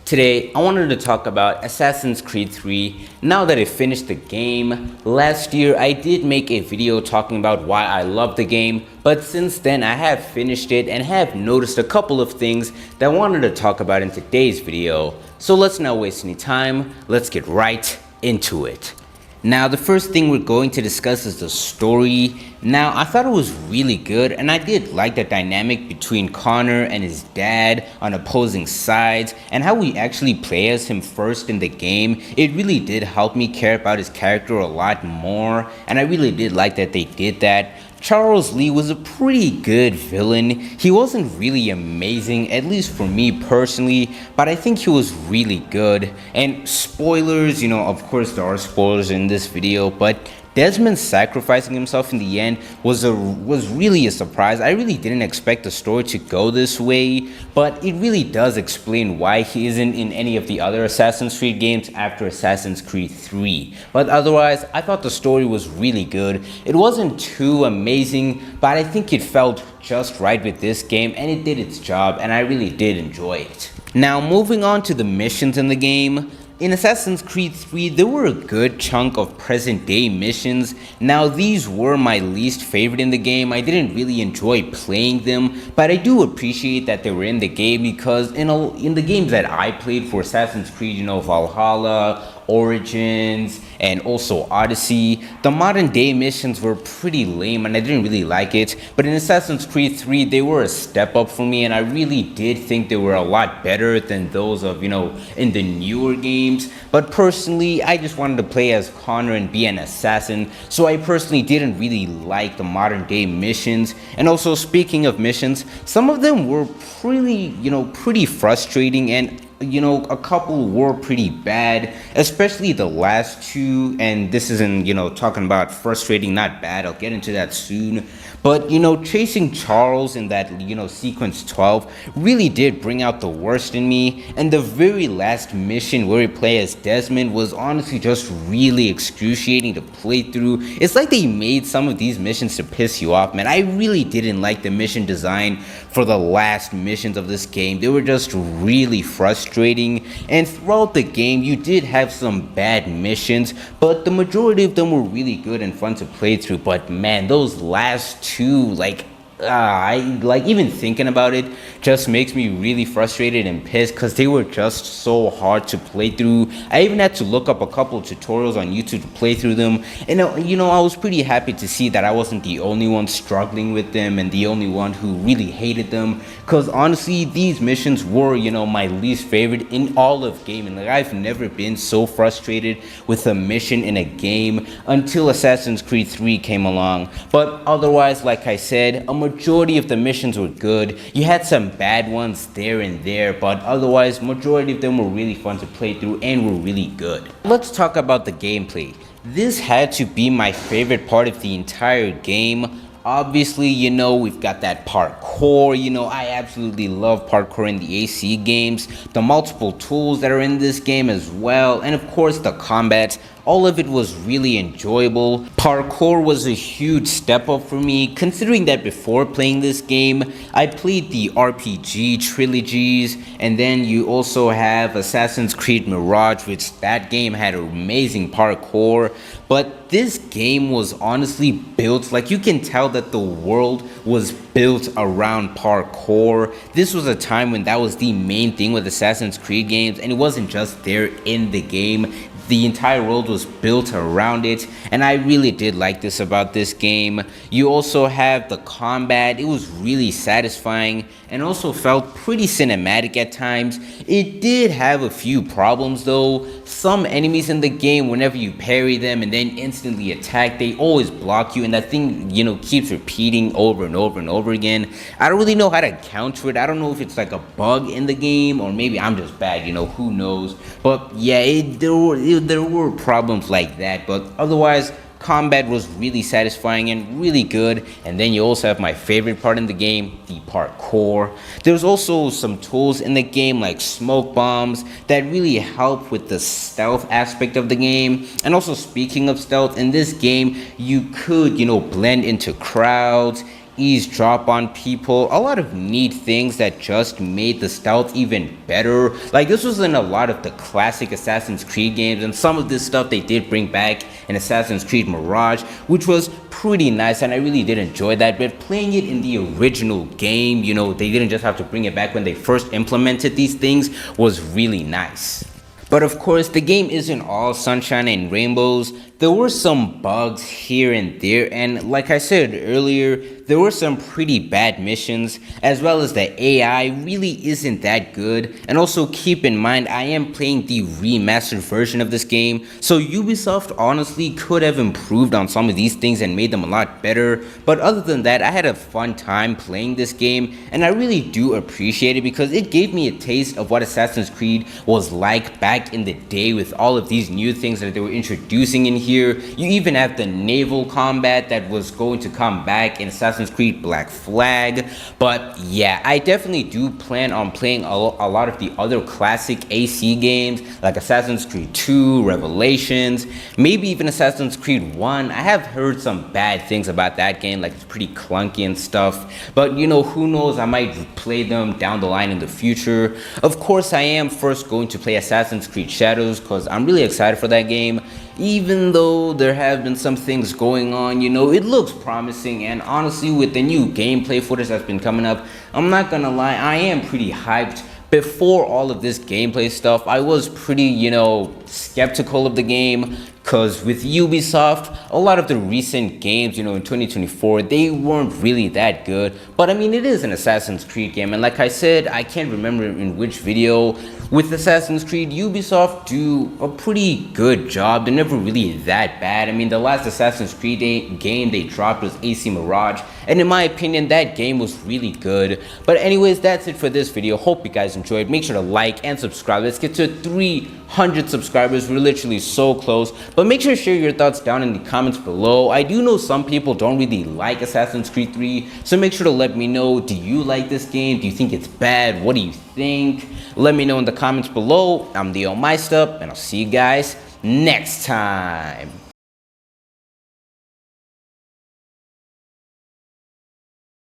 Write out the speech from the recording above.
Today, I wanted to talk about Assassin's Creed 3. Now that I finished the game, last year I did make a video talking about why I love the game, but since then I have finished it and have noticed a couple of things that I wanted to talk about in today's video. So let's not waste any time, let's get right into it. Now, the first thing we're going to discuss is the story. Now, I thought it was really good, and I did like the dynamic between Connor and his dad on opposing sides, and how we actually play as him first in the game. It really did help me care about his character a lot more, and I really did like that they did that. Charles Lee was a pretty good villain. He wasn't really amazing, at least for me personally, but I think he was really good. And spoilers, of course there are spoilers in this video, but Desmond sacrificing himself in the end was really a surprise. I really didn't expect the story to go this way, but it really does explain why he isn't in any of the other Assassin's Creed games after Assassin's Creed 3. But otherwise, I thought the story was really good. It wasn't too amazing, but I think it felt just right with this game, and it did its job, and I really did enjoy it. Now, moving on to the missions in the game. In Assassin's Creed 3, there were a good chunk of present-day missions. Now, these were my least favorite in the game. I didn't really enjoy playing them, but I do appreciate that they were in the game because in the games that I played for Assassin's Creed, Valhalla, Origins, and also Odyssey, the modern day missions were pretty lame and I didn't really like it. But in Assassin's Creed 3, they were a step up for me, and I really did think they were a lot better than those of, in the newer games. But personally, I just wanted to play as Connor and be an assassin, so I personally didn't really like the modern day missions. And also, speaking of missions, some of them were pretty frustrating, and a couple were pretty bad, especially the last two. And this isn't, talking about frustrating, not bad. I'll get into that soon. But, chasing Charles in that, sequence 12 really did bring out the worst in me. And the very last mission where we play as Desmond was honestly just really excruciating to play through. It's like they made some of these missions to piss you off, man. I really didn't like the mission design for the last missions of this game. They were just really frustrating. And throughout the game, you did have some bad missions, but the majority of them were really good and fun to play through. But man, those last two, even thinking about it just makes me really frustrated and pissed because they were just so hard to play through. I even had to look up a couple of tutorials on YouTube to play through them, and I was pretty happy to see that I wasn't the only one struggling with them and the only one who really hated them, because honestly these missions were my least favorite in all of gaming. I've never been so frustrated with a mission in a game until Assassin's Creed 3 came along. But otherwise, like I said, a majority of the missions were good. You had some bad ones there and there, but otherwise majority of them were really fun to play through and were really good. Let's talk about the gameplay. This had to be my favorite part of the entire game. Obviously, we've got that parkour. I absolutely love parkour in the AC games. The multiple tools that are in this game as well, and of course the combat. All of it was really enjoyable. Parkour was a huge step up for me, considering that before playing this game, I played the RPG trilogies, and then you also have Assassin's Creed Mirage, which that game had amazing parkour. But this game was honestly built, you can tell that the world was built around parkour. This was a time when that was the main thing with Assassin's Creed games, and it wasn't just there in the game. The entire world was built around it, and I really did like this about this game. You also have the combat. It was really satisfying and also felt pretty cinematic at times. It did have a few problems though. Some enemies in the game, whenever you parry them and then instantly attack, they always block you, and that thing keeps repeating over and over and over again. I don't really know how to counter it. I don't know if it's like a bug in the game or maybe I'm just bad, who knows. But yeah, there were problems like that, but otherwise combat was really satisfying and really good. And then you also have my favorite part in the game, the parkour. There's also some tools in the game like smoke bombs that really help with the stealth aspect of the game. And also, speaking of stealth, in this game you could blend into crowds, eavesdrop on people, a lot of neat things that just made the stealth even better. Like, this was in a lot of the classic Assassin's Creed games, and some of this stuff they did bring back in Assassin's Creed Mirage, which was pretty nice, and I really did enjoy that. But playing it in the original game, you know, they didn't just have to bring it back when they first implemented these things, was really nice. But of course, the game isn't all sunshine and rainbows. There were some bugs here and there, and like I said earlier, there were some pretty bad missions, as well as the AI really isn't that good. And also keep in mind, I am playing the remastered version of this game, so Ubisoft honestly could have improved on some of these things and made them a lot better. But other than that, I had a fun time playing this game, and I really do appreciate it because it gave me a taste of what Assassin's Creed was like back in the day with all of these new things that they were introducing in here. You even have the naval combat that was going to come back in Assassin's Creed Black Flag. But yeah, I definitely do plan on playing a lot of the other classic AC games like Assassin's Creed 2, Revelations, maybe even Assassin's Creed 1. I have heard some bad things about that game, like it's pretty clunky and stuff. But you know, who knows, I might play them down the line in the future. Of course, I am first going to play Assassin's Creed Shadows because I'm really excited for that game. Even though there have been some things going on, you know, it looks promising, and honestly, with the new gameplay footage that's been coming up, I'm not gonna lie, I am pretty hyped. Before all of this gameplay stuff, I was pretty, you know, skeptical of the game, because with Ubisoft, a lot of the recent games, you know, in 2024, they weren't really that good. But I mean, it is an Assassin's Creed game, and like I said, I can't remember in which video, with Assassin's Creed, Ubisoft do a pretty good job. They're never really that bad. I mean, the last Assassin's Creed game they dropped was AC Mirage, and in my opinion, that game was really good. But anyways, that's it for this video. Hope you guys enjoyed. Make sure to like and subscribe. Let's get to 300 subscribers. We're literally so close. But make sure to share your thoughts down in the comments below. I do know some people don't really like Assassin's Creed 3, so make sure to let me know. Do you like this game? Do you think it's bad? What do you think? Let me know in the comments below. I'm Leo Meister, and I'll see you guys next time.